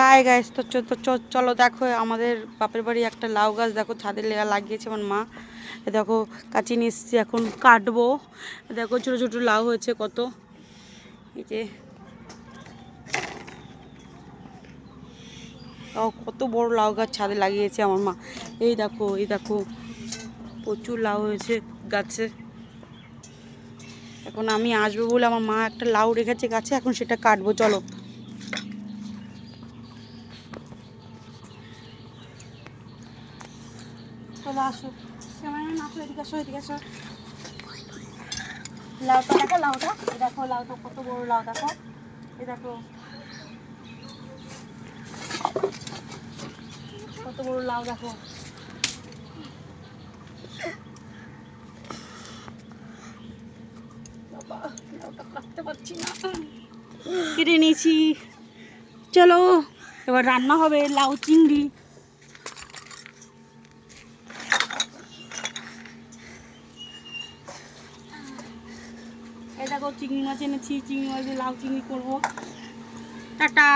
Hi guys, তো চলো দেখো আমাদের বাপের বাড়ি একটা লাউ গাছ দেখো ছাদে লাগিয়েছে আমার মা। দেখো কাঁচি নিয়ে এসেছি, এখন কাটবো। দেখো ছোটো ছোটো লাউ হয়েছে কত, এই যে কত বড় লাউ গাছ ছাদে লাগিয়েছে আমার মা। এই দেখো প্রচুর লাউ হয়েছে গাছে। এখন আমি আসবো বলে আমার মা একটা লাউ রেখেছে গাছে, এখন সেটা কাটবো। চলো চলো আসো, এদিকে আসো, এদিকে আসো। লাউটা দেখো, লাউটা কত বড় লাউ দেখো। এই দেখো কত বড় লাউ দেখো। লাউটা কাটতে পারছি না, কেটে নিয়েছি। চলো এবার রান্না হবে লাউ চিংড়ি। এই দেখো চিংড়ি মাছ এনেছি, চিংড়ি মাছ দিয়ে লাউ চিংড়ি করবো। টাটা।